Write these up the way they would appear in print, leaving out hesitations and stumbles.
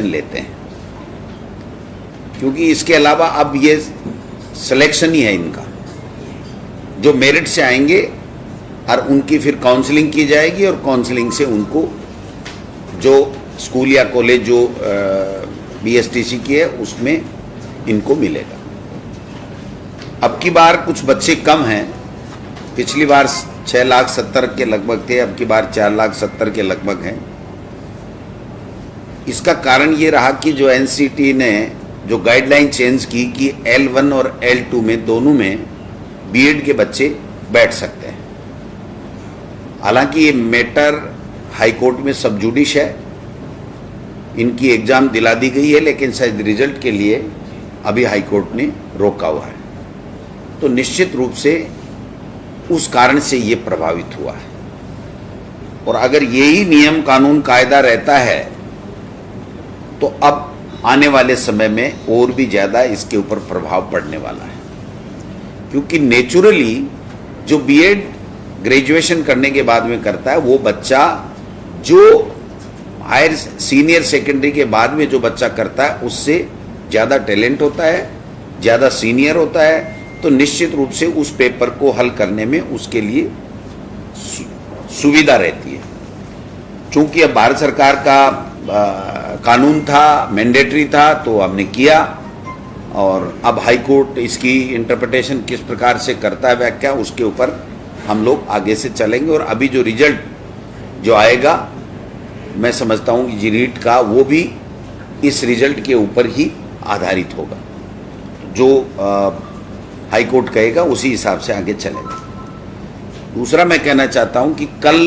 लेते हैं, क्योंकि इसके अलावा अब ये सिलेक्शन ही है इनका, जो मेरिट से आएंगे और उनकी फिर काउंसलिंग की जाएगी और काउंसलिंग से उनको जो स्कूल या कॉलेज जो बीएसटीसी की है उसमें इनको मिलेगा। अब की बार कुछ बच्चे कम हैं, पिछली बार 6,70,000 के लगभग थे, अब की बार 4,70,000 के लगभग हैं। इसका कारण ये रहा कि जो एनसीटी ने जो गाइडलाइन चेंज की कि L1 और L2 में दोनों में बीएड के बच्चे बैठ सकते हैं। हालांकि ये मैटर हाई कोर्ट में सब जुडिश है, इनकी एग्जाम दिला दी गई है, लेकिन शायद रिजल्ट के लिए अभी हाई कोर्ट ने रोका हुआ है। तो निश्चित रूप से उस कारण से ये प्रभावित हुआ है, और अगर यही नियम कानून कायदा रहता है तो अब आने वाले समय में और भी ज़्यादा इसके ऊपर प्रभाव पड़ने वाला है, क्योंकि नेचुरली जो बीएड ग्रेजुएशन करने के बाद में करता है वो बच्चा जो हायर सीनियर सेकेंडरी के बाद में जो बच्चा करता है उससे ज़्यादा टैलेंट होता है, ज़्यादा सीनियर होता है, तो निश्चित रूप से उस पेपर को हल करने में उसके लिए सुविधा रहती है। चूँकि अब भारत सरकार का कानून था, मैंडेटरी था, तो हमने किया, और अब हाई कोर्ट इसकी इंटरप्रिटेशन किस प्रकार से करता है व्याख्या, उसके ऊपर हम लोग आगे से चलेंगे। और अभी जो रिजल्ट जो आएगा, मैं समझता हूँ कि नीट का वो भी इस रिजल्ट के ऊपर ही आधारित होगा, जो हाई कोर्ट कहेगा उसी हिसाब से आगे चलेगा। दूसरा मैं कहना चाहता हूँ कि कल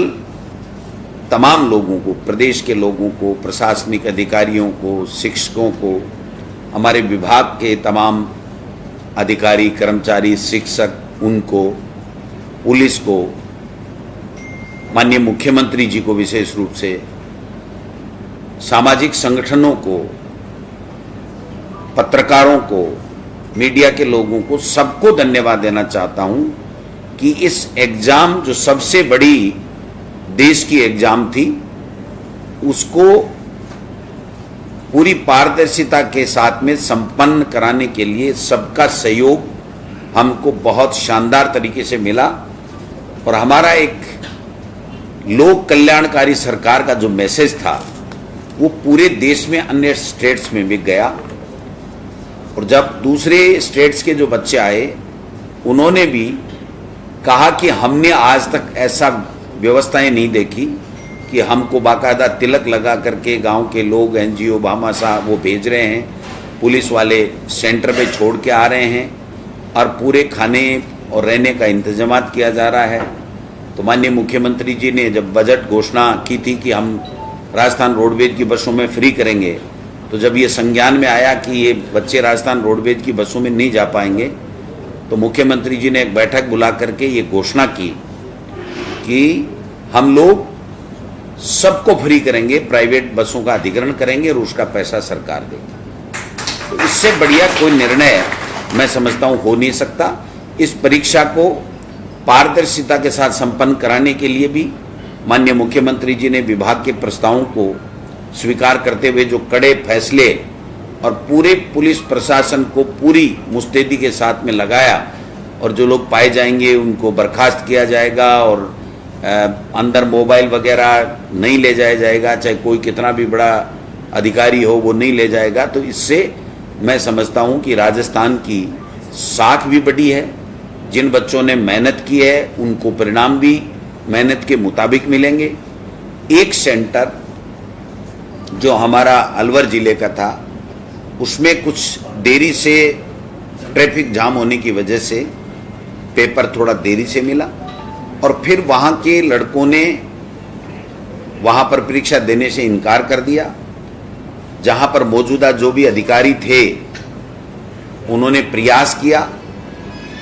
तमाम लोगों को, प्रदेश के लोगों को, प्रशासनिक अधिकारियों को, शिक्षकों को, हमारे विभाग के तमाम अधिकारी, कर्मचारी, शिक्षक, उनको, पुलिस को, माननीय मुख्यमंत्री जी को विशेष रूप से, सामाजिक संगठनों को, पत्रकारों को, मीडिया के लोगों को, सबको धन्यवाद देना चाहता हूं कि इस एग्जाम जो सबसे बड़ी देश की एग्जाम थी उसको पूरी पारदर्शिता के साथ में संपन्न कराने के लिए सबका सहयोग हमको बहुत शानदार तरीके से मिला, और हमारा एक लोक कल्याणकारी सरकार का जो मैसेज था वो पूरे देश में अन्य स्टेट्स में भी गया। और जब दूसरे स्टेट्स के जो बच्चे आए उन्होंने भी कहा कि हमने आज तक ऐसा व्यवस्थाएं नहीं देखी कि हमको बाकायदा तिलक लगा करके गांव के लोग, एनजीओ, भामाशाह वो भेज रहे हैं, पुलिस वाले सेंटर पे छोड़ के आ रहे हैं, और पूरे खाने और रहने का इंतजाम किया जा रहा है। तो माननीय मुख्यमंत्री जी ने जब बजट घोषणा की थी कि हम राजस्थान रोडवेज की बसों में फ्री करेंगे, तो जब ये संज्ञान में आया कि ये बच्चे राजस्थान रोडवेज की बसों में नहीं जा पाएंगे, तो मुख्यमंत्री जी ने एक बैठक बुला करके ये घोषणा की कि हम लोग सबको फ्री करेंगे, प्राइवेट बसों का अधिग्रहण करेंगे और उसका पैसा सरकार देगी। तो इससे बढ़िया कोई निर्णय मैं समझता हूँ हो नहीं सकता। इस परीक्षा को पारदर्शिता के साथ संपन्न कराने के लिए भी माननीय मुख्यमंत्री जी ने विभाग के प्रस्तावों को स्वीकार करते हुए जो कड़े फैसले और पूरे पुलिस प्रशासन को पूरी मुस्तैदी के साथ में लगाया, और जो लोग पाए जाएंगे उनको बर्खास्त किया जाएगा, और अंदर मोबाइल वगैरह नहीं ले जाया जाएगा, चाहे कोई कितना भी बड़ा अधिकारी हो वो नहीं ले जाएगा। तो इससे मैं समझता हूँ कि राजस्थान की साख भी बढ़ी है। जिन बच्चों ने मेहनत की है उनको परिणाम भी मेहनत के मुताबिक मिलेंगे। एक सेंटर जो हमारा अलवर जिले का था उसमें कुछ देरी से ट्रैफिक जाम होने की वजह से पेपर थोड़ा देरी से मिला, और फिर वहाँ के लड़कों ने वहाँ पर परीक्षा देने से इनकार कर दिया। जहाँ पर मौजूदा जो भी अधिकारी थे उन्होंने प्रयास किया,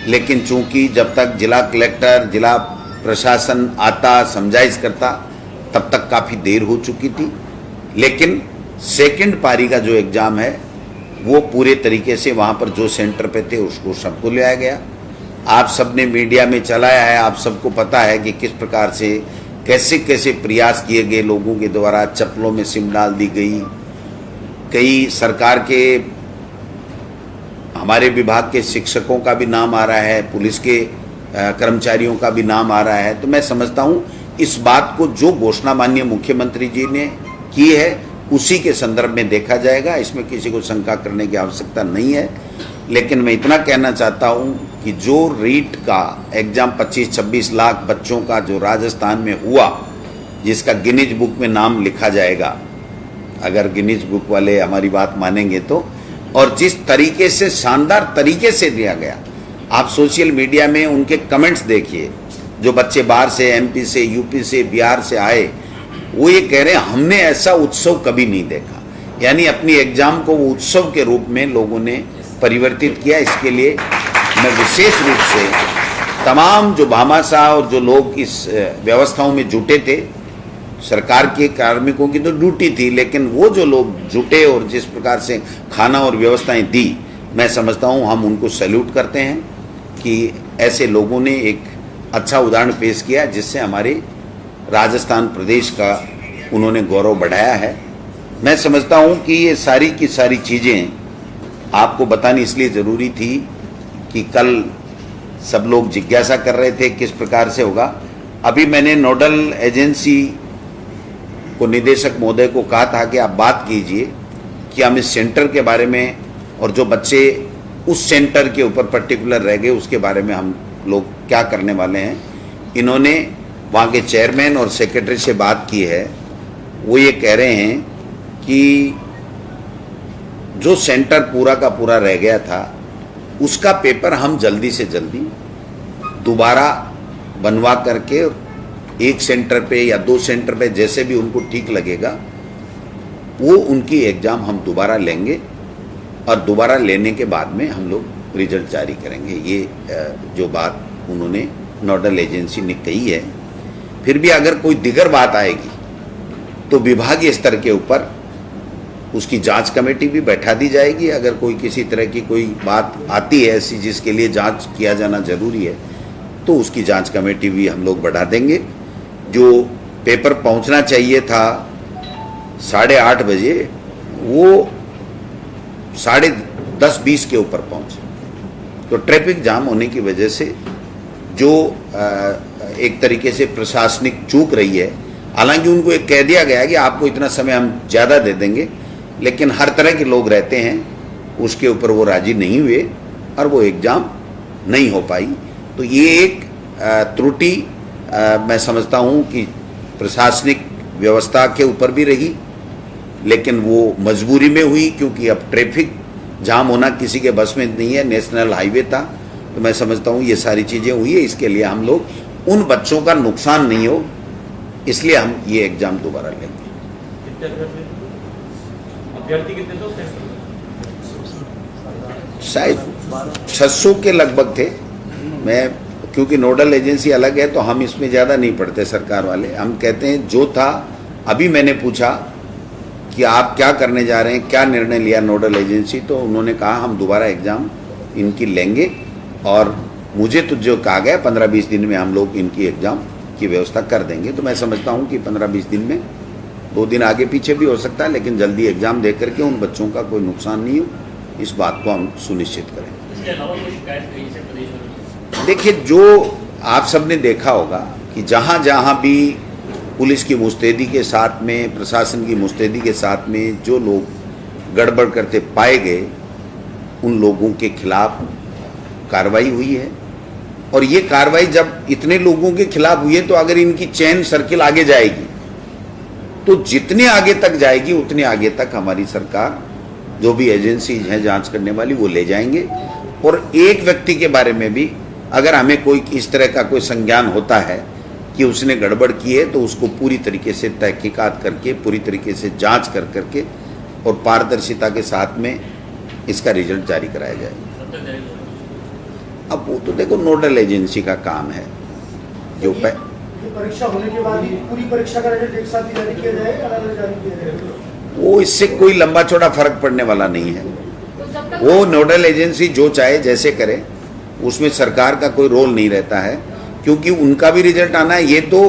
लेकिन चूंकि जब तक जिला कलेक्टर, जिला प्रशासन आता, समझाइश करता, तब तक काफ़ी देर हो चुकी थी। लेकिन सेकंड पारी का जो एग्ज़ाम है वो पूरे तरीके से वहाँ पर जो सेंटर पे थे उसको सबको ले आया गया। आप सबने मीडिया में चलाया है, आप सबको पता है कि किस प्रकार से कैसे कैसे प्रयास किए गए लोगों के द्वारा। चप्पलों में सिम डाल दी गई, कई सरकार के हमारे विभाग के शिक्षकों का भी नाम आ रहा है, पुलिस के कर्मचारियों का भी नाम आ रहा है। तो मैं समझता हूं इस बात को जो घोषणा माननीय मुख्यमंत्री जी ने की है उसी के संदर्भ में देखा जाएगा, इसमें किसी को शंका करने की आवश्यकता नहीं है। लेकिन मैं इतना कहना चाहता हूं कि जो रीट का एग्जाम 25-26 लाख बच्चों का जो राजस्थान में हुआ, जिसका गिनीज बुक में नाम लिखा जाएगा, अगर गिनीज बुक वाले हमारी बात मानेंगे तो, और जिस तरीके से शानदार तरीके से दिया गया, आप सोशल मीडिया में उनके कमेंट्स देखिए, जो बच्चे बाहर से, एमपी से, यूपी से, बिहार से आए, वो ये कह रहे हैं हमने ऐसा उत्सव कभी नहीं देखा। यानी अपनी एग्जाम को वो उत्सव के रूप में लोगों ने परिवर्तित किया। इसके लिए मैं विशेष रूप से तमाम जो भामाशाह और जो लोग इस व्यवस्थाओं में जुटे थे, सरकार के कार्मिकों की तो ड्यूटी थी, लेकिन वो जो लोग जुटे और जिस प्रकार से खाना और व्यवस्थाएं दी, मैं समझता हूं हम उनको सैल्यूट करते हैं कि ऐसे लोगों ने एक अच्छा उदाहरण पेश किया जिससे हमारे राजस्थान प्रदेश का उन्होंने गौरव बढ़ाया है। मैं समझता हूं कि ये सारी की सारी चीज़ें आपको बतानी इसलिए ज़रूरी थी कि कल सब लोग जिज्ञासा कर रहे थे किस प्रकार से होगा। अभी मैंने नोडल एजेंसी को, निदेशक महोदय को कहा था कि आप बात कीजिए कि हम इस सेंटर के बारे में और जो बच्चे उस सेंटर के ऊपर पर्टिकुलर रह गए उसके बारे में हम लोग क्या करने वाले हैं। इन्होंने वहाँ के चेयरमैन और सेक्रेटरी से बात की है, वो ये कह रहे हैं कि जो सेंटर पूरा का पूरा रह गया था उसका पेपर हम जल्दी से जल्दी दोबारा बनवा करके एक सेंटर पे या 2 सेंटर पे जैसे भी उनको ठीक लगेगा वो उनकी एग्ज़ाम हम दोबारा लेंगे और दोबारा लेने के बाद में हम लोग रिजल्ट जारी करेंगे। ये जो बात उन्होंने नोडल एजेंसी ने कही है। फिर भी अगर कोई दिगर बात आएगी तो विभागीय स्तर के ऊपर उसकी जांच कमेटी भी बैठा दी जाएगी। अगर कोई किसी तरह की कोई बात आती है ऐसी जिसके लिए जांच किया जाना जरूरी है तो उसकी जांच कमेटी भी हम लोग बढ़ा देंगे। जो पेपर पहुंचना चाहिए था 8:30 बजे, वो 10:20 के ऊपर पहुंचे। तो ट्रैफिक जाम होने की वजह से जो एक तरीके से प्रशासनिक चूक रही है, हालांकि उनको एक कह दिया गया है कि आपको इतना समय हम ज़्यादा दे देंगे, लेकिन हर तरह के लोग रहते हैं, उसके ऊपर वो राजी नहीं हुए और वो एग्ज़ाम नहीं हो पाई। तो ये एक त्रुटि मैं समझता हूँ कि प्रशासनिक व्यवस्था के ऊपर भी रही, लेकिन वो मजबूरी में हुई क्योंकि अब ट्रैफिक जाम होना किसी के बस में नहीं है, नेशनल हाईवे था। तो मैं समझता हूँ ये सारी चीज़ें हुई है, इसके लिए हम लोग उन बच्चों का नुकसान नहीं हो इसलिए हम ये एग्ज़ाम दोबारा लेंगे। शायद 600 के लगभग थे। मैं क्योंकि नोडल एजेंसी अलग है तो हम इसमें ज़्यादा नहीं पढ़ते सरकार वाले, हम कहते हैं जो था। अभी मैंने पूछा कि आप क्या करने जा रहे हैं, क्या निर्णय लिया नोडल एजेंसी, तो उन्होंने कहा हम दोबारा एग्ज़ाम इनकी लेंगे और मुझे तो जो कहा गया 15-20 दिन में हम लोग इनकी एग्ज़ाम की व्यवस्था कर देंगे। तो मैं समझता हूँ कि 15-20 दिन में, 2 दिन आगे पीछे भी हो सकता है, लेकिन जल्दी एग्ज़ाम दे करके उन बच्चों का कोई नुकसान नहीं हो, इस बात को हम सुनिश्चित करें। देखिए, जो आप सबने देखा होगा कि जहाँ जहाँ भी पुलिस की मुस्तैदी के साथ में, प्रशासन की मुस्तैदी के साथ में जो लोग गड़बड़ करते पाए गए, उन लोगों के खिलाफ कार्रवाई हुई है। और ये कार्रवाई जब इतने लोगों के खिलाफ हुई है तो अगर इनकी चेन सर्किल आगे जाएगी तो जितने आगे तक जाएगी उतने आगे तक हमारी सरकार, जो भी एजेंसीज हैं जांच करने वाली, वो ले जाएंगे। और एक व्यक्ति के बारे में भी अगर हमें कोई इस तरह का कोई संज्ञान होता है कि उसने गड़बड़ की है तो उसको पूरी तरीके से तहकीकात करके, पूरी तरीके से जांच कर करके और पारदर्शिता के साथ में इसका रिजल्ट जारी कराया जाएगा। अब वो तो देखो नोडल एजेंसी का काम है। जो परीक्षा होने के बाद ही पूरी परीक्षा का रिजल्ट एक साथ ही जारी किया जाएगा, अलग-अलग जारी किया जाएगा? वो इससे कोई लंबा चौड़ा फर्क पड़ने वाला नहीं है। वो नोडल एजेंसी जो चाहे जैसे करे, उसमें सरकार का कोई रोल नहीं रहता है, क्योंकि उनका भी रिजल्ट आना है। ये तो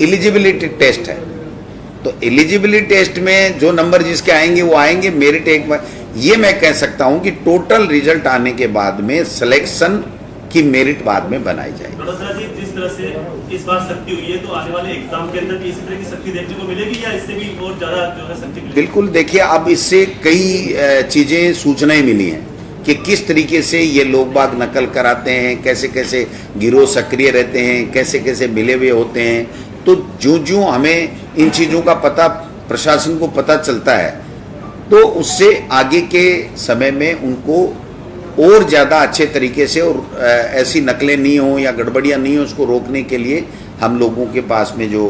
एलिजिबिलिटी टेस्ट है, तो एलिजिबिलिटी टेस्ट में जो नंबर जिसके आएंगे वो आएंगे, मेरिट एक बार ये मैं कह सकता हूं कि टोटल रिजल्ट आने के बाद में सिलेक्शन की मेरिट बाद में बनाई जाएगी। बड़ोदरा जी, जिस तरह से इस बार सख्ती हुई है तो आने वाले एग्जाम के अंदर भी इसी तरह की सख्ती देखने को मिलेगी या इससे भी और ज्यादा जो है सख्ती मिलेगी? बिल्कुल, देखिए अब इससे कई चीजें सूचनाएं मिली हैं कि किस तरीके से ये लोग बाग नकल कराते हैं, कैसे कैसे गिरोह सक्रिय रहते हैं, कैसे कैसे मिले हुए होते हैं। तो जो हमें इन चीजों का पता प्रशासन को पता चलता है तो उससे आगे के समय में उनको और ज़्यादा अच्छे तरीके से और ऐसी नकलें नहीं हो या गड़बड़ियाँ नहीं हो उसको रोकने के लिए हम लोगों के पास में जो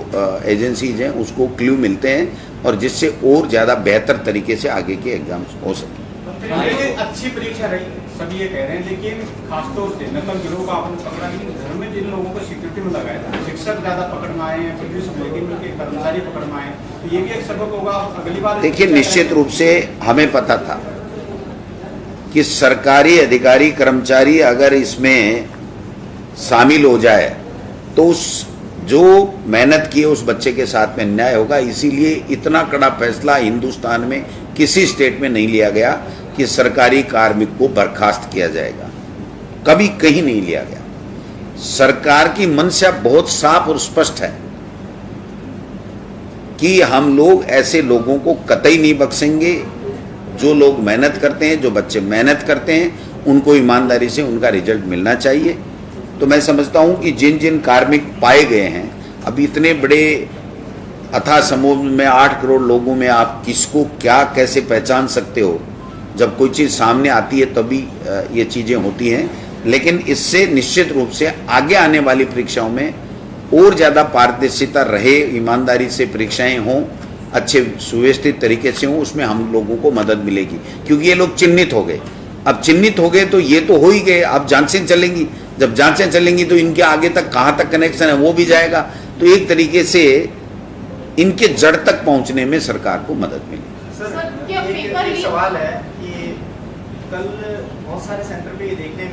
एजेंसीज हैं उसको क्लू मिलते हैं और जिससे और ज़्यादा बेहतर तरीके से आगे के एग्जाम्स हो सकें। अच्छी परीक्षा रही सभी ये कह रहे हैं, लेकिन खासतौर से नकल गिरोह का आपने पकड़ा नहीं, घर में जिन लोगों को सिक्योरिटी में लगाया था शिक्षक ज्यादा पकड़ में आए हैं, पुलिस के कर्मचारी पकड़ में आए, तो ये भी एक सबक होगा अगली बार। देखिए, निश्चित रूप से हमें पता था कि सरकारी अधिकारी कर्मचारी अगर इसमें शामिल हो जाए तो उस जो मेहनत की है उस बच्चे के साथ में अन्याय होगा। इसीलिए इतना कड़ा फैसला हिंदुस्तान में किसी स्टेट में नहीं लिया गया कि सरकारी कार्मिक को बर्खास्त किया जाएगा, कभी कहीं नहीं लिया गया। सरकार की मंशा बहुत साफ और स्पष्ट है कि हम लोग ऐसे लोगों को कतई नहीं बख्शेंगे। जो लोग मेहनत करते हैं, जो बच्चे मेहनत करते हैं, उनको ईमानदारी से उनका रिजल्ट मिलना चाहिए। तो मैं समझता हूं कि जिन जिन कार्मिक पाए गए हैं, अब इतने बड़े अथाह समूह में 8 करोड़ लोगों में आप किसको क्या कैसे पहचान सकते हो? जब कोई चीज़ सामने आती है तभी ये चीज़ें होती हैं। लेकिन इससे निश्चित रूप से आगे आने वाली परीक्षाओं में और ज़्यादा पारदर्शिता रहे, ईमानदारी से परीक्षाएं हों, अच्छे सुव्यवस्थित तरीके से हों, उसमें हम लोगों को मदद मिलेगी। क्योंकि ये लोग चिन्हित हो गए, अब चिन्हित हो गए तो ये तो हो ही गए, अब जांचें चलेंगी। जब जांचें चलेंगी तो इनके आगे तक कहाँ तक कनेक्शन है वो भी जाएगा। तो एक तरीके से इनके जड़ तक पहुंचने में सरकार को मदद मिलेगी। एक सवाल है कि कल बहुत सारे सेंटर पे ये देखने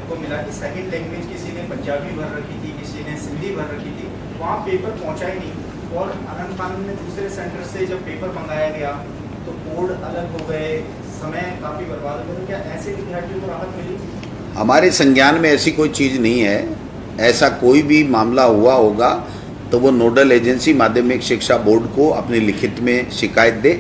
को मिला कि सेकंड लैंग्वेज किसी ने पंजाबी भर रखी थी, किसी ने सिंधी भर रखी थी, वहाँ पेपर पहुँचा ही नहीं। और आनंद कानून में दूसरे सेंटर से जब पेपर मंगाया गया तो कोड अलग हो गए, समय काफ़ी बर्बाद हो गया। तो क्या ऐसे विद्यार्थियों को राहत मिली? हमारे संज्ञान में ऐसी कोई चीज़ नहीं है। ऐसा कोई भी मामला हुआ होगा तो वो नोडल एजेंसी माध्यमिक शिक्षा बोर्ड को अपनी लिखित में शिकायत दे,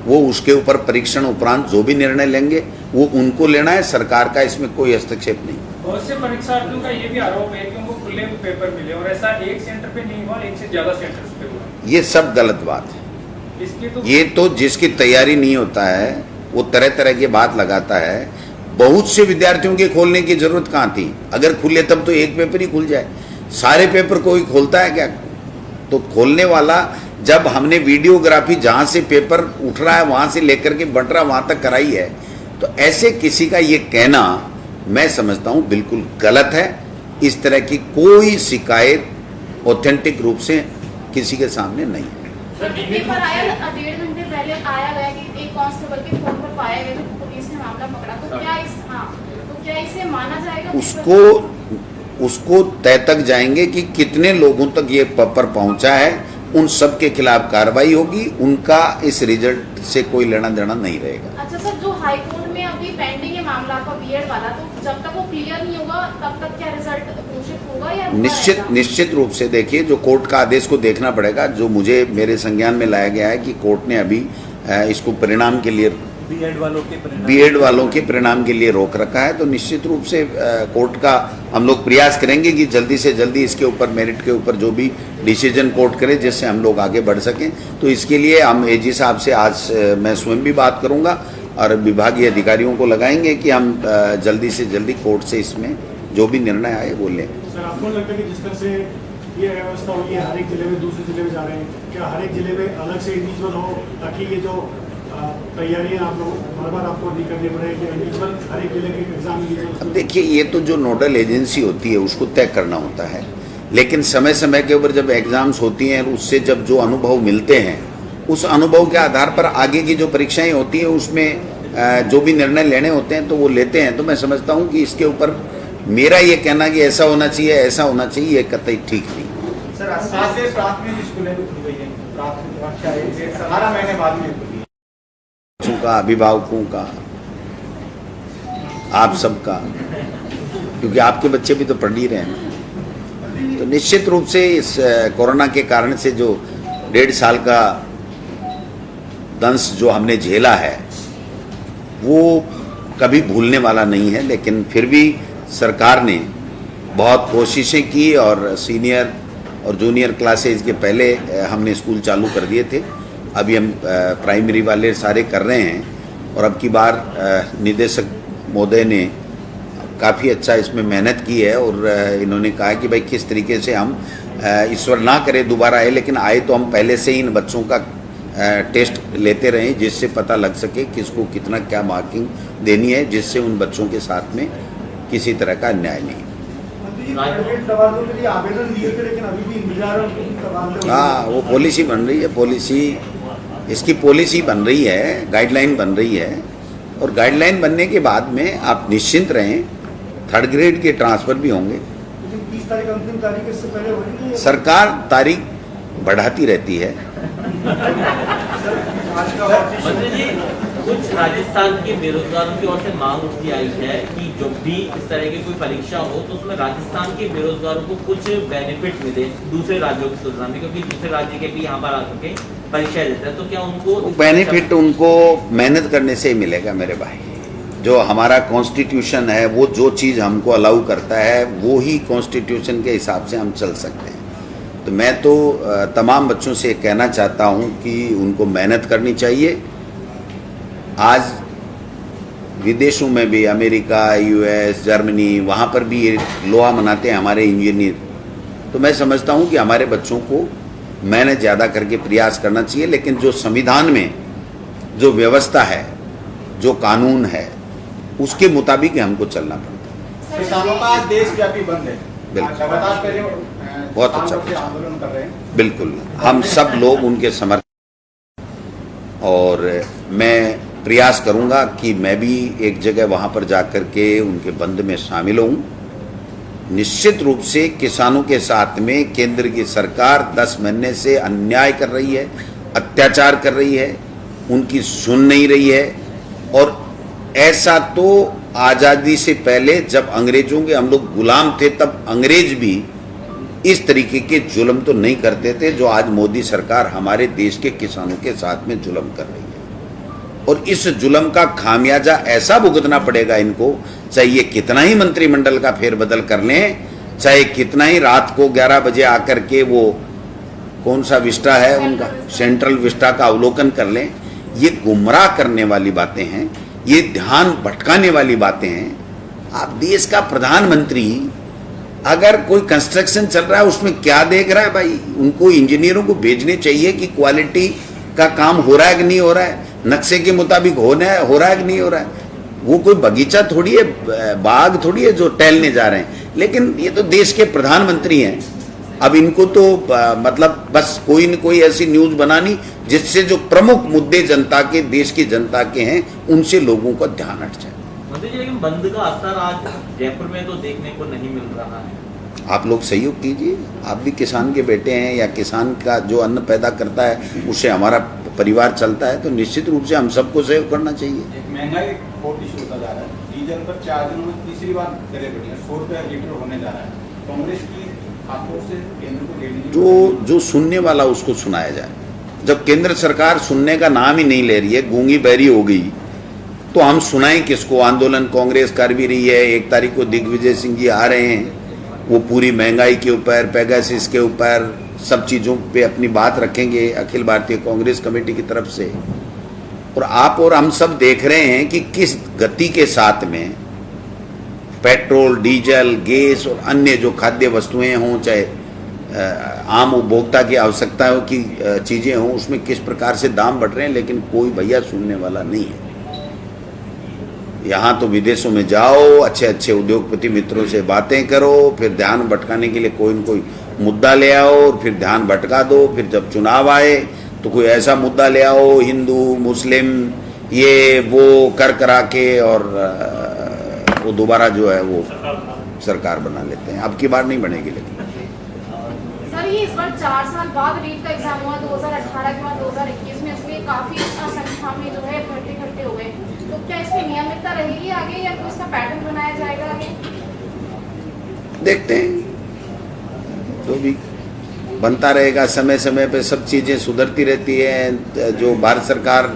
वो उसके ऊपर परीक्षण उपरांत जो भी निर्णय लेंगे वो उनको लेना है। सरकार का इसमें कोई हस्तक्षेप नहीं। बहुत से परीक्षार्थियों का ये भी आरोप है कि उनको खुले पेपर मिले और ऐसा एक सेंटर पे नहीं हुआ, एक से ज्यादा सेंटर्स पे हुआ। ये सब गलत बात है। इसकी तो ये तो जिसकी तैयारी नहीं होता है वो तरह तरह की बात लगाता है। बहुत से विद्यार्थियों के खोलने की जरूरत कहाँ थी? अगर खुले तब तो एक पेपर ही खुल जाए। सारे पेपर कोई खोलता है क्या? तो खोलने वाला, जब हमने वीडियोग्राफी जहाँ से पेपर उठ रहा है वहाँ से लेकर के बंट रहा वहाँ तक कराई है, तो ऐसे किसी का ये कहना मैं समझता हूँ बिल्कुल गलत है। इस तरह की कोई शिकायत ऑथेंटिक रूप से किसी के सामने नहीं है। पेपर आया 1.5 घंटे पहले आया गया कि एक कांस्टेबल के फोन पर पाया गया तो पुलिस ने मामला पकड़ा। तो क्या इसे माना जाएगा? उसको तय तक जाएंगे कि कितने लोगों तक ये पेपर पहुंचा है, उन सब के खिलाफ कार्रवाई होगी। उनका इस रिजल्ट से कोई लेना देना नहीं रहेगा। अच्छा सर, जो हाई कोर्ट में अभी पेंडिंग है मामला आपका बीएड वाला, तो जब तक वो क्लियर नहीं होगा तब तक क्या रिजल्ट घोषित होगा या निश्चित रूप से देखिए, जो कोर्ट का आदेश को देखना पड़ेगा। जो मुझे मेरे संज्ञान में लाया गया है कि कोर्ट ने अभी इसको परिणाम के लिए बीएड वालों के परिणाम के लिए रोक रखा है। तो निश्चित रूप से कोर्ट का हम लोग प्रयास करेंगे कि जल्दी से जल्दी इसके ऊपर मेरिट के ऊपर जो भी डिसीजन कोर्ट करे जिससे हम लोग आगे बढ़ सकें। तो इसके लिए हम एजी साहब से आज मैं स्वयं भी बात करूंगा और विभागीय अधिकारियों को लगाएंगे कि हम जल्दी से जल्दी कोर्ट से इसमें जो भी निर्णय आए वो लें। सर, आपको लगता है कि जिस तरह से ये व्यवस्था हुई है, हर एक जिले में दूसरे जिले में जा रहे हैं, क्या हर एक जिले में अलग से इंडिविजुअल हो ताकि ये जो तैयारियां आप लोग बार बार आपको नहीं करनी पड़े कि इंडिविजुअल हर एक जिले के एग्जाम? अब देखिए, ये तो जो नोडल एजेंसी होती है उसको तय करना होता है, लेकिन समय समय के ऊपर जब एग्जाम्स होती हैं उससे जब जो अनुभव मिलते हैं उस अनुभव के आधार पर आगे की जो परीक्षाएं होती हैं उसमें जो भी निर्णय लेने होते हैं तो वो लेते हैं। तो मैं समझता हूँ कि इसके ऊपर मेरा ये कहना कि ऐसा होना चाहिए ऐसा होना चाहिए, ये कतई ठीक नहीं। सर, आज से प्राथमिक स्कूलें भी खुल गई हैं, प्राथमिक अच्छा, 18 महीने बाद में खुली। बच्चों का, अभिभावकों का, आप सबका, क्योंकि आपके बच्चे भी तो पढ़ ही रहे हैं ना। तो निश्चित रूप से इस कोरोना के कारण से जो 1.5 साल का दंश जो हमने झेला है वो कभी भूलने वाला नहीं है, लेकिन फिर भी सरकार ने बहुत कोशिशें की और सीनियर और जूनियर क्लासेज के पहले हमने स्कूल चालू कर दिए थे। अभी हम प्राइमरी वाले सारे कर रहे हैं और अब की बार निदेशक महोदय ने काफ़ी अच्छा इसमें मेहनत की है और इन्होंने कहा कि भाई किस तरीके से हम ईश्वर ना करे दोबारा आए, लेकिन आए तो हम पहले से ही इन बच्चों का टेस्ट लेते रहें जिससे पता लग सके किसको कितना क्या मार्किंग देनी है, जिससे उन बच्चों के साथ में किसी तरह का अन्याय नहीं। आवेदन दिए थे लेकिन अभी भी इंतजार है। हाँ, वो पॉलिसी बन रही है, पॉलिसी इसकी पॉलिसी बन रही है, गाइडलाइन बन रही है और गाइडलाइन बनने के बाद में आप निश्चिंत रहें, 3rd ग्रेड के ट्रांसफ़र भी होंगे। लेकिन 30 तारीख अंतिम तारीख इससे पहले होगी। सरकार तारीख बढ़ाती रहती है। मंत्री जी, कुछ राजस्थान के बेरोजगारों की ओर से मांग उठती आई है कि जब भी इस तरह की कोई परीक्षा हो तो उसमें राजस्थान के बेरोजगारों को कुछ बेनिफिट मिले दूसरे राज्यों की तुलना में, क्योंकि दूसरे राज्य के भी यहाँ पर आकर के परीक्षा देते हैं, तो क्या उनको बेनिफिट उनको मेहनत करने से ही मिलेगा मेरे भाई। जो हमारा कॉन्स्टिट्यूशन है वो जो चीज़ हमको अलाउ करता है वो ही कॉन्स्टिट्यूशन के हिसाब से हम चल सकते हैं। तो मैं तो तमाम बच्चों से कहना चाहता हूँ कि उनको मेहनत करनी चाहिए। आज विदेशों में भी अमेरिका, यूएस, जर्मनी, वहाँ पर भी ये लोहा मनाते हैं हमारे इंजीनियर। तो मैं समझता हूँ कि हमारे बच्चों को मेहनत ज़्यादा करके प्रयास करना चाहिए, लेकिन जो संविधान में जो व्यवस्था है, जो कानून है, उसके मुताबिक ही हमको चलना पड़ता है। किसानों का देशव्यापी बंद है, बिल्कुल। लगातार पहले बहुत अच्छा आंदोलन कर रहे हैं। बिल्कुल, हम सब लोग उनके समर्थन और मैं प्रयास करूंगा कि मैं भी एक जगह वहां पर जाकर के उनके बंद में शामिल हूं। निश्चित रूप से किसानों के साथ में केंद्र की सरकार 10 महीने से अन्याय कर रही है, अत्याचार कर रही है, उनकी सुन नहीं रही है। और ऐसा तो आज़ादी से पहले जब अंग्रेजों के हम लोग गुलाम थे तब अंग्रेज भी इस तरीके के जुल्म तो नहीं करते थे जो आज मोदी सरकार हमारे देश के किसानों के साथ में जुल्म कर रही है। और इस जुल्म का खामियाजा ऐसा भुगतना पड़ेगा इनको, चाहे ये कितना ही मंत्रिमंडल का फेरबदल कर लें, चाहे कितना ही रात को 11 बजे आकर के वो कौन सा विस्टा है उनका, सेंट्रल विस्टा का अवलोकन कर लें। ये गुमराह करने वाली बातें हैं, ये ध्यान भटकाने वाली बातें हैं। आप देश का प्रधानमंत्री अगर कोई कंस्ट्रक्शन चल रहा है उसमें क्या देख रहा है भाई? उनको इंजीनियरों को भेजने चाहिए कि क्वालिटी का काम हो रहा है कि नहीं हो रहा है, नक्शे के मुताबिक हो रहा है कि नहीं हो रहा है। वो कोई बगीचा थोड़ी है, बाग थोड़ी है जो टहलने जा रहे हैं। लेकिन ये तो देश के प्रधानमंत्री हैं। अब इनको तो मतलब बस कोई न कोई ऐसी न्यूज बनानी जिससे जो प्रमुख मुद्दे जनता के, देश की जनता के हैं, उनसे लोगों का ध्यान हट जाए। मंत्री जी, लेकिन बंद का असर आज जयपुर में तो देखने को नहीं मिल रहा है। आप लोग सहयोग कीजिए, आप भी किसान के बेटे हैं, या किसान का जो अन्न पैदा करता है उससे हमारा परिवार चलता है, तो निश्चित रूप से हम सबको सहयोग करना चाहिए। महंगाई बहुत इशू होता जा रहा है, डीजल पर 4 दिनों में तीसरी बार दरें बढ़ी हैं, 100 रुपये लीटर होने जा रहा है। कांग्रेस की खासतौर से केंद्र को लेने जो सुनने वाला उसको सुनाया जाए। जब केंद्र सरकार सुनने का नाम ही नहीं ले रही है, गूंगी बहरी हो गई, तो हम सुनाएं किसको? आंदोलन कांग्रेस कर भी रही है। 1 तारीख को दिग्विजय सिंह जी आ रहे हैं, वो पूरी महंगाई के ऊपर, पेगासिस के ऊपर, सब चीज़ों पे अपनी बात रखेंगे अखिल भारतीय कांग्रेस कमेटी की तरफ से। और आप और हम सब देख रहे हैं कि किस गति के साथ में पेट्रोल, डीजल, गैस और अन्य जो खाद्य वस्तुएं हों, चाहे आम उपभोक्ता की आवश्यकताओं की चीज़ें हों, उसमें किस प्रकार से दाम बढ़ रहे हैं। लेकिन कोई भैया सुनने वाला नहीं है। यहाँ तो विदेशों में जाओ, अच्छे अच्छे उद्योगपति मित्रों से बातें करो, फिर ध्यान भटकाने के लिए कोई न कोई मुद्दा ले आओ और फिर ध्यान भटका दो। फिर जब चुनाव आए तो कोई ऐसा मुद्दा ले आओ, हिंदू मुस्लिम ये वो कर करा के और वो दोबारा जो है वो सरकार बना लेते हैं। अब की बार नहीं बनेगी। लेकिन सर ही इस बार 4 साल बाद रीट का एग्जाम हुआ 2018 के बाद 2021 में, इसलिए काफी संख्या में जो है भर्ती इकट्ठे हुए। तो क्या इसकी नियमितता रहेगी आगे या कोई इसका पैटर्न बनाया जाएगा आगे? देखते हैं, जो भी बनता रहेगा। समय समय पे सब चीजें सुधरती रहती है। जो भारत सरकार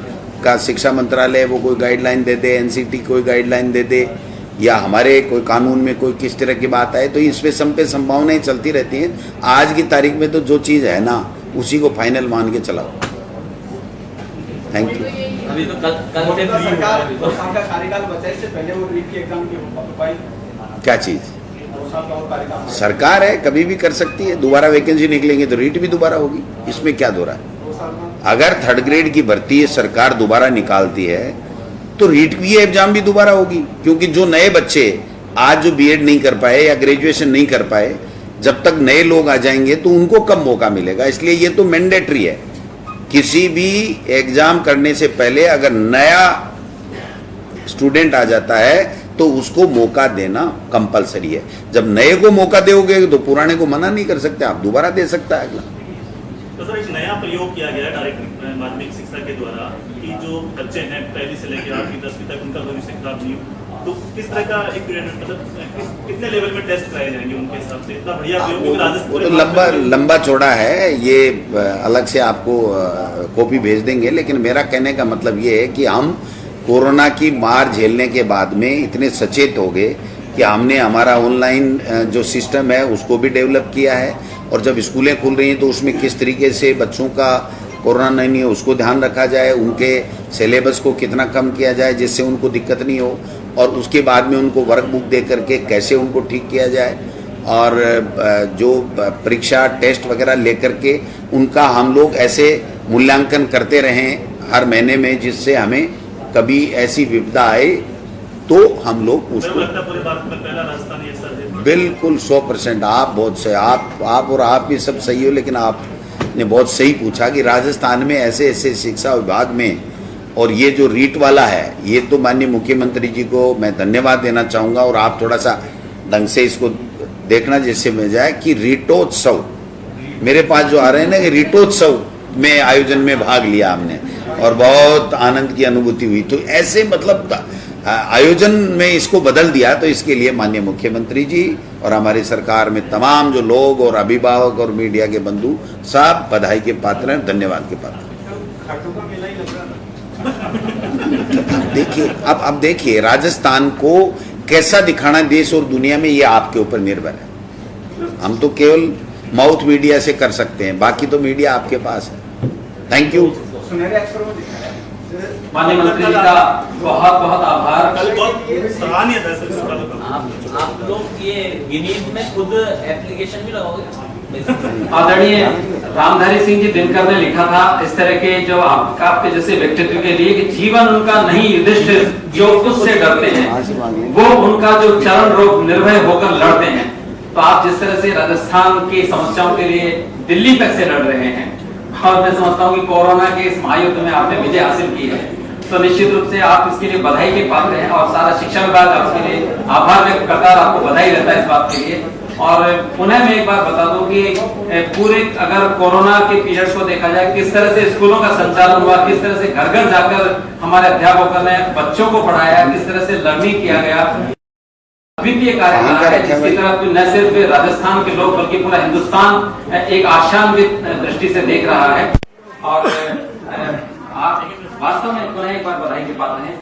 का शिक्षा मंत्रालय है वो कोई गाइडलाइन दे दे, एनसीटी कोई गाइडलाइन दे दे, या हमारे कोई कानून में कोई किस तरह की बात आए, तो इसमें सब पे संभावनाएं चलती रहती हैं। आज की तारीख में तो जो चीज़ है ना उसी को फाइनल मान के चलाओ। Thank you. अभी तो कल से सरकार फ्री हुआ है अभी तो। 2 साल का कार्यकाल बचा है, इससे पहले वो रीट के एग्जाम की हो पाई। क्या चीज़? 2 साल का और कार्यकाल सरकार है, कभी भी कर सकती है। दोबारा वैकेंसी निकलेंगे तो रीट भी दोबारा होगी, इसमें क्या दो रहा है? 2 साल में अगर 3rd ग्रेड की भर्ती सरकार दोबारा निकालती है तो रीट की एग्जाम भी दोबारा होगी, क्योंकि जो नए बच्चे आज जो बीएड नहीं कर पाए या ग्रेजुएशन नहीं कर पाए, जब तक नए लोग आ जाएंगे तो उनको कम मौका मिलेगा। इसलिए ये तो मैंडेटरी है। किसी भी एग्जाम करने से पहले अगर नया स्टूडेंट आ जाता है तो उसको मौका देना कंपलसरी है। जब नए को मौका दोगे तो पुराने को मना नहीं कर सकते, आप दोबारा दे सकता है अगला। तो सर एक नया प्रयोग किया गया है डायरेक्ट माध्यमिक शिक्षा के द्वारा कि जो बच्चे हैं पहली से लेकर 8वीं 10वीं तक उनका भविष्य खराब नहीं हो, तो किस तरह का एक मतलब कितने लेवल में टेस्ट कराए जाएंगे उनके हिसाब से? इतना बढ़िया प्रयोग क्योंकि वो तो राजस्थान लंबा चौड़ा है, ये अलग से आपको कॉपी भेज देंगे। लेकिन मेरा कहने का मतलब ये है कि हम कोरोना की मार झेलने के बाद में इतने सचेत हो गए कि हमने हमारा ऑनलाइन जो सिस्टम है उसको भी डेवलप किया है, और जब स्कूलें खुल रही हैं तो उसमें किस तरीके से बच्चों का कोरोना नहीं है उसको ध्यान रखा जाए, उनके सिलेबस को कितना कम किया जाए जिससे उनको दिक्कत नहीं हो, और उसके बाद में उनको वर्क बुक दे करके कैसे उनको ठीक किया जाए, और जो परीक्षा टेस्ट वगैरह लेकर के उनका हम लोग ऐसे मूल्यांकन करते रहें हर महीने में, जिससे हमें कभी ऐसी विपदा आए तो हम लोग उसको पूरे भारत में पहला राजस्थान ये सर है। बिल्कुल 100%। आप बहुत से आप और आप भी सब सही हो, लेकिन आपने बहुत सही पूछा कि राजस्थान में ऐसे ऐसे शिक्षा विभाग में, और ये जो रीट वाला है ये तो माननीय मुख्यमंत्री जी को मैं धन्यवाद देना चाहूँगा, और आप थोड़ा सा ढंग से इसको देखना जिससे मिल जाए कि रीटोत्सव मेरे पास जो आ रहे हैं ना, रीटोत्सव में आयोजन में भाग लिया हमने और बहुत आनंद की अनुभूति हुई। तो ऐसे मतलब आयोजन में इसको बदल दिया, तो इसके लिए माननीय मुख्यमंत्री जी और हमारी सरकार में तमाम जो लोग और अभिभावक और मीडिया के बंधु सब बधाई के पात्र हैं, धन्यवाद के पात्र हैं। देखिए अब देखिए राजस्थान को कैसा दिखाना देश और दुनिया में, ये आपके ऊपर निर्भर है। हम तो केवल माउथ मीडिया से कर सकते हैं, बाकी तो मीडिया आपके पास है। Thank you. सुनहरे अक्षरों में दिखा है। माननीय मंत्री जी का बहुत बहुत आभार। कल बहुत सराहनीय था सर इस बात का। आप लोग ये गिनीज में खुद एप्लीकेशन भी लगाओगे? आदरणीय रामधारी सिंह जी दिनकर ने लिखा था इस तरह के जो आपके जैसे व्यक्तित्व के लिए कि जीवन उनका नहीं युधिष्ठिर जो उससे डरते हैं वो उनका जो चरण रोग निर्भय होकर लड़ते हैं। तो आप जिस तरह से राजस्थान की समस्याओं के लिए दिल्ली तक से लड़ रहे हैं, और मैं समझता हूँ कि कोरोना के इस महायुद्ध में आपने विजय हासिल की है, तो निश्चित रूप से आप इसके लिए बधाई के पात्र हैं, और सारा शिक्षा विभाग आपके लिए आभार व्यक्त करता है, आपको बधाई रहता है इस बात के लिए। और पुनः मैं एक बात बता दूं कि पूरे अगर कोरोना के पीरियड को देखा जाए, किस तरह से स्कूलों का संचालन हुआ, किस तरह से घर घर जाकर हमारे अध्यापकों ने बच्चों को पढ़ाया, किस तरह से लर्निंग किया गया, अद्वितीय कार्य करा है, जिसकी तरफ न सिर्फ राजस्थान के लोग बल्कि पूरा हिंदुस्तान एक आशान्वित दृष्टि से देख रहा है। और आप वास्तव में पुनः एक बार बधाई के पात्र हैं।